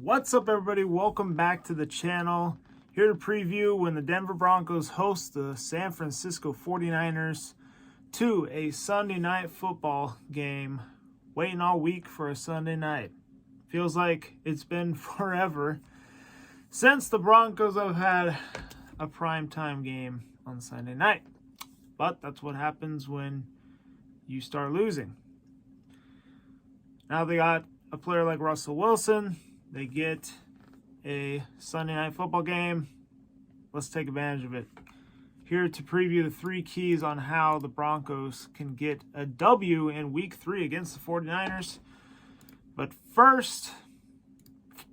What's up, everybody? Welcome back to the channel. Here to preview when the Denver Broncos host the San Francisco 49ers to a Sunday night football game. Waiting all week for a Sunday night. Feels like it's been forever since the Broncos have had a primetime game on Sunday night. But that's what happens when you start losing. Now they got a player like Russell Wilson. They get a Sunday night football game. Let's take advantage of it. Here to preview the three keys on how the Broncos can get a W in week 3 against the 49ers. But first,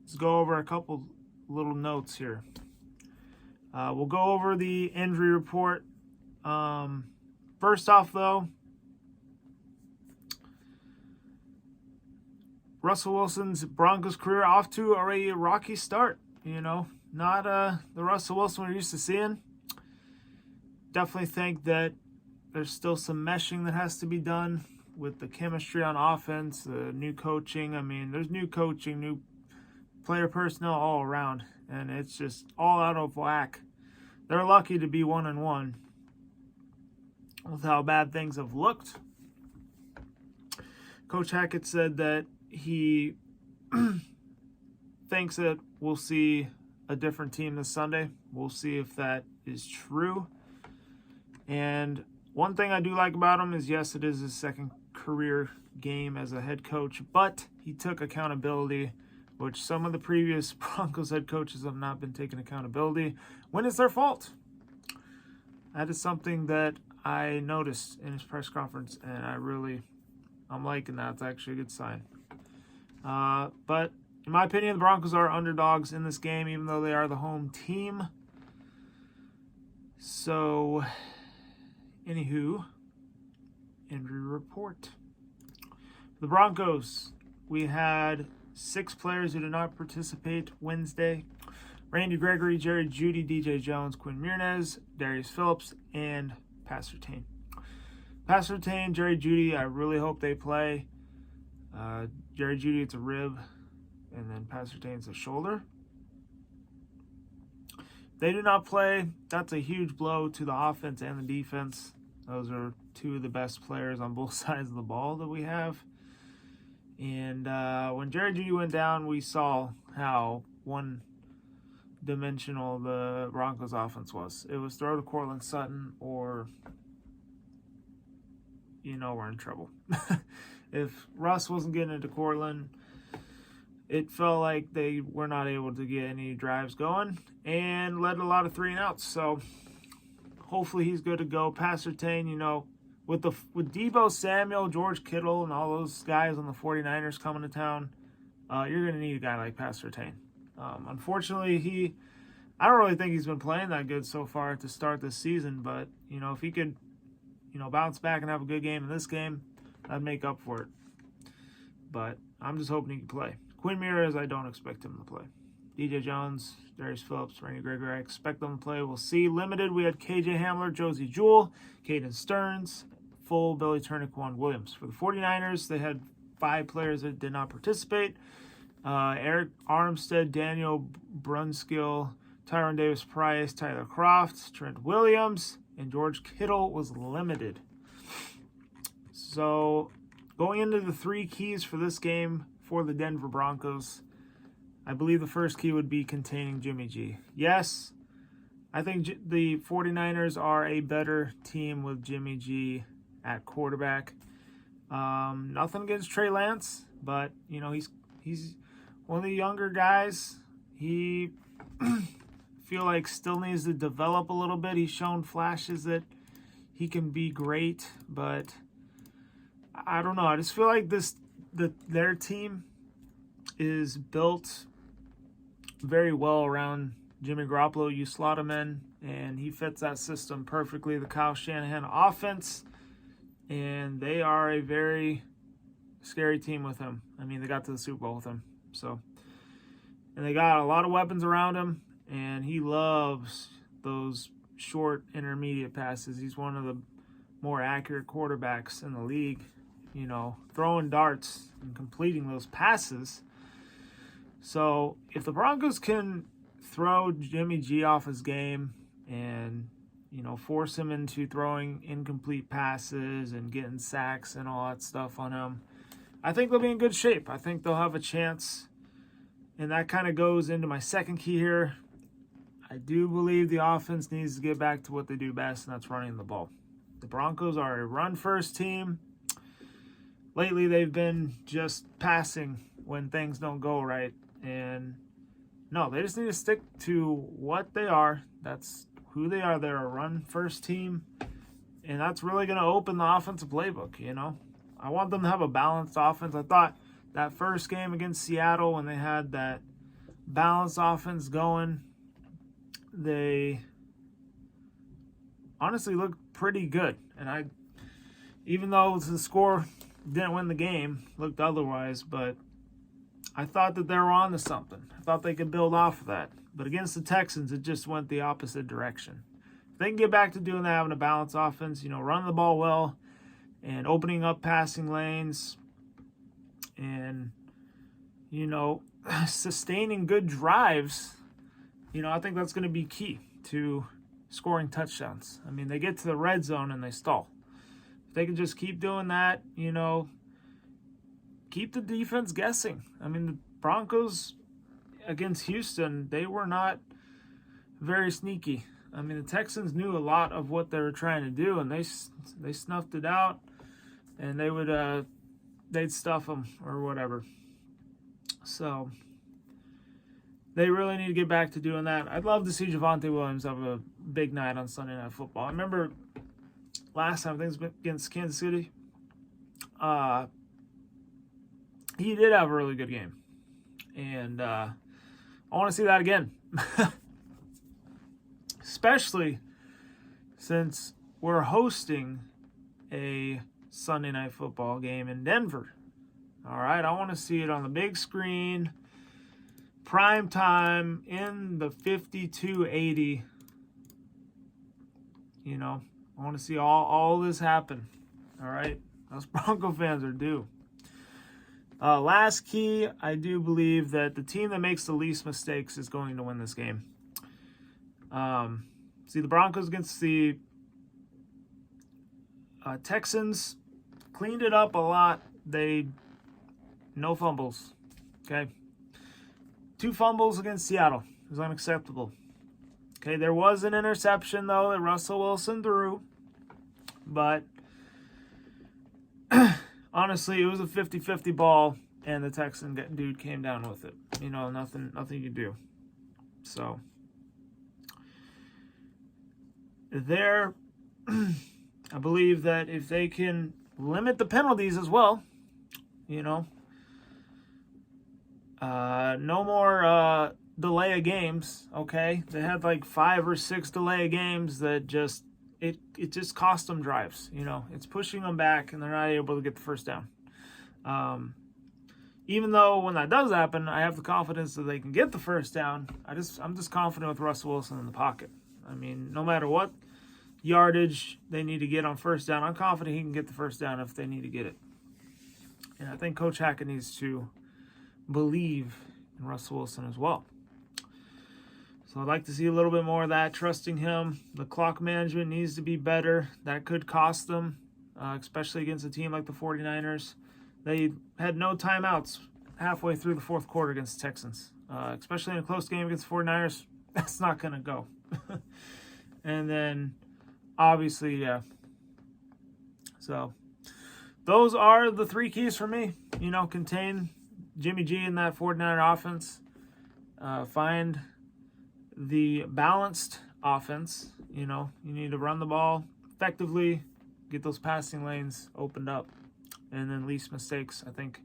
let's go over a couple little notes here. We'll go over the injury report. First off, though, Russell Wilson's Broncos career off to already a rocky start. Not the Russell Wilson we're used to seeing. Definitely think that there's still some meshing that has to be done with the chemistry on offense, the new coaching. There's new coaching, new player personnel all around, and it's just all out of whack. They're lucky to be 1-1 with how bad things have looked. Coach Hackett said that he thinks that we'll see a different team this Sunday. We'll see if that is true. And one thing I do like about him is, yes, it is his second career game as a head coach, but he took accountability, which some of the previous Broncos head coaches have not been taking accountability when it's their fault. That is something that I noticed in his press conference, and I'm liking that. It's actually a good sign. But in my opinion, the Broncos are underdogs in this game, even though they are the home team. So, anywho, injury report. For the Broncos, we had 6 players who did not participate Wednesday. Randy Gregory, Jerry Jeudy, DJ Jones, Quinn Meinerz, Darius Phillips, and Pastor Tane. Pastor Tane, Jerry Jeudy, I really hope they play. Jerry Jeudy, it's a rib, and then Pastor Tane's a shoulder. If they do not play, that's a huge blow to the offense and the defense. Those are 2 of the best players on both sides of the ball that we have. And when Jerry Jeudy went down, we saw how one-dimensional the Broncos offense was. It was throw to Courtland Sutton or we're in trouble. If Russ wasn't getting into Courtland, it felt like they were not able to get any drives going and led a lot of 3-and-outs. So hopefully he's good to go. Pastor Tane, with Deebo Samuel, George Kittle, and all those guys on the 49ers coming to town, you're going to need a guy like Pastor Tane. Unfortunately, I don't really think he's been playing that good so far to start this season, but, if he could, bounce back and have a good game in this game, I'd make up for it. But I'm just hoping he can play. Quinn Meinerz, I don't expect him to play. DJ Jones, Darius Phillips, Randy Gregory, I expect them to play. We'll see. Limited, we had KJ Hamler, Josie Jewell, Caden Stearns, full Billy Turner, Quan Williams. For the 49ers, they had 5 players that did not participate. Eric Armstead, Daniel Brunskill, Tyron Davis-Price, Tyler Croft, Trent Williams, and George Kittle was limited. So, going into the 3 keys for this game for the Denver Broncos, I believe the first key would be containing Jimmy G. Yes, I think the 49ers are a better team with Jimmy G at quarterback. Nothing against Trey Lance, but, he's one of the younger guys. He feel like still needs to develop a little bit. He's shown flashes that he can be great, but I don't know. I just feel like their team is built very well around Jimmy Garoppolo. You slot him in, and he fits that system perfectly. The Kyle Shanahan offense, and they are a very scary team with him. They got to the Super Bowl with him. And they got a lot of weapons around him, and he loves those short intermediate passes. He's one of the more accurate quarterbacks in the league. Throwing darts and completing those passes. So if the Broncos can throw Jimmy G off his game and, force him into throwing incomplete passes and getting sacks and all that stuff on him, I think they'll be in good shape. I think they'll have a chance. And that kind of goes into my second key here. I do believe the offense needs to get back to what they do best, and that's running the ball. The Broncos are a run-first team. Lately, they've been just passing when things don't go right. And no, they just need to stick to what they are. That's who they are. They're a run-first team. And that's really going to open the offensive playbook, I want them to have a balanced offense. I thought that first game against Seattle, when they had that balanced offense going, they honestly looked pretty good. And even though the score didn't win the game, looked otherwise, but I thought that they were on to something. I thought they could build off of that. But against the Texans, it just went the opposite direction. If they can get back to doing that, having a balanced offense, running the ball well and opening up passing lanes and, sustaining good drives, I think that's going to be key to scoring touchdowns. I mean, they get to the red zone and they stall. If they can just keep doing that, keep the defense guessing. I mean, the Broncos against Houston, they were not very sneaky. I mean, the Texans knew a lot of what they were trying to do, and they snuffed it out, and they'd stuff them or whatever. So they really need to get back to doing that. I'd love to see Javonte Williams have a big night on Sunday Night Football. I remember last time, I think it was against Kansas City, he did have a really good game. And I want to see that again. Especially since we're hosting a Sunday Night Football game in Denver. All right, I want to see it on the big screen, prime time, in the 5280. I want to see all this happen. All right, us Bronco fans are due. Last key, I do believe that the team that makes the least mistakes is going to win this game. See, the Broncos against the Texans cleaned it up a lot. No fumbles. Okay. 2 fumbles against Seattle. It was unacceptable. Okay, there was an interception, though, that Russell Wilson threw. But honestly, it was a 50-50 ball, and the Texan dude came down with it. Nothing you could do. So there, I believe that if they can limit the penalties as well, no more delay of games, okay? They had like 5 or 6 delay of games that just cost them drives. It's pushing them back, and they're not able to get the first down. Even though when that does happen, I have the confidence that they can get the first down. I'm just confident with Russell Wilson in the pocket. I mean, no matter what yardage they need to get on first down, I'm confident he can get the first down if they need to get it. And I think Coach Hackett needs to believe in Russell Wilson as well. So I'd like to see a little bit more of that, trusting him. The clock management needs to be better. That could cost them, especially against a team like the 49ers. They had no timeouts halfway through the fourth quarter against the Texans, especially in a close game against the 49ers. That's not going to go. And then, obviously, yeah. So those are the 3 keys for me. Contain Jimmy G in that 49er offense. Find the balanced offense. You need to run the ball effectively, get those passing lanes opened up, and then least mistakes. I think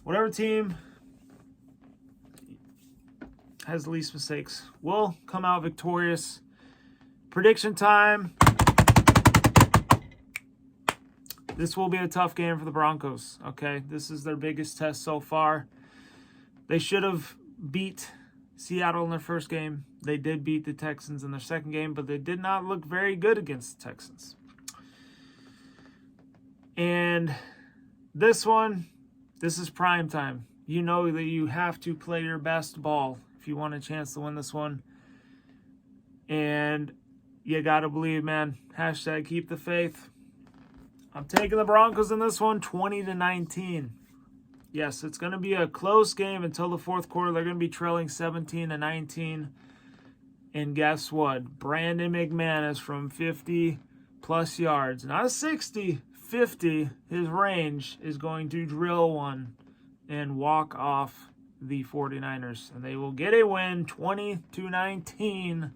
whatever team has the least mistakes will come out victorious. Prediction time. This will be a tough game for the Broncos, okay? This is their biggest test so far. They should have beat Seattle in their first game. They did beat the Texans in their second game, but they did not look very good against the Texans. And this is prime time. you know that you have to play your best ball if you want a chance to win this one. And you got to believe, man. Hashtag keep the faith. I'm taking the Broncos in this one, 20-19. Yes, it's going to be a close game until the fourth quarter. They're going to be trailing 17-19. And guess what? Brandon McManus from 50-plus yards. Not a 60, 50. His range is going to drill one and walk off the 49ers. And they will get a win, 20-19.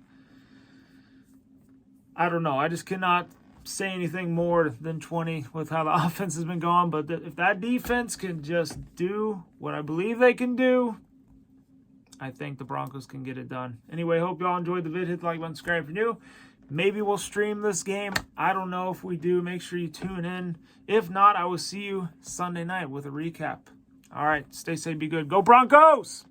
I don't know. I just cannot say anything more than 20 with how the offense has been going. But if that defense can just do what I believe they can do, I think the Broncos can get it done. Anyway, hope y'all enjoyed the vid. Hit the like button, subscribe if you're new. Maybe we'll stream this game. I don't know if we do. Make sure you tune in. If not, I will see you Sunday night with a recap. All right, stay safe, be good. Go Broncos!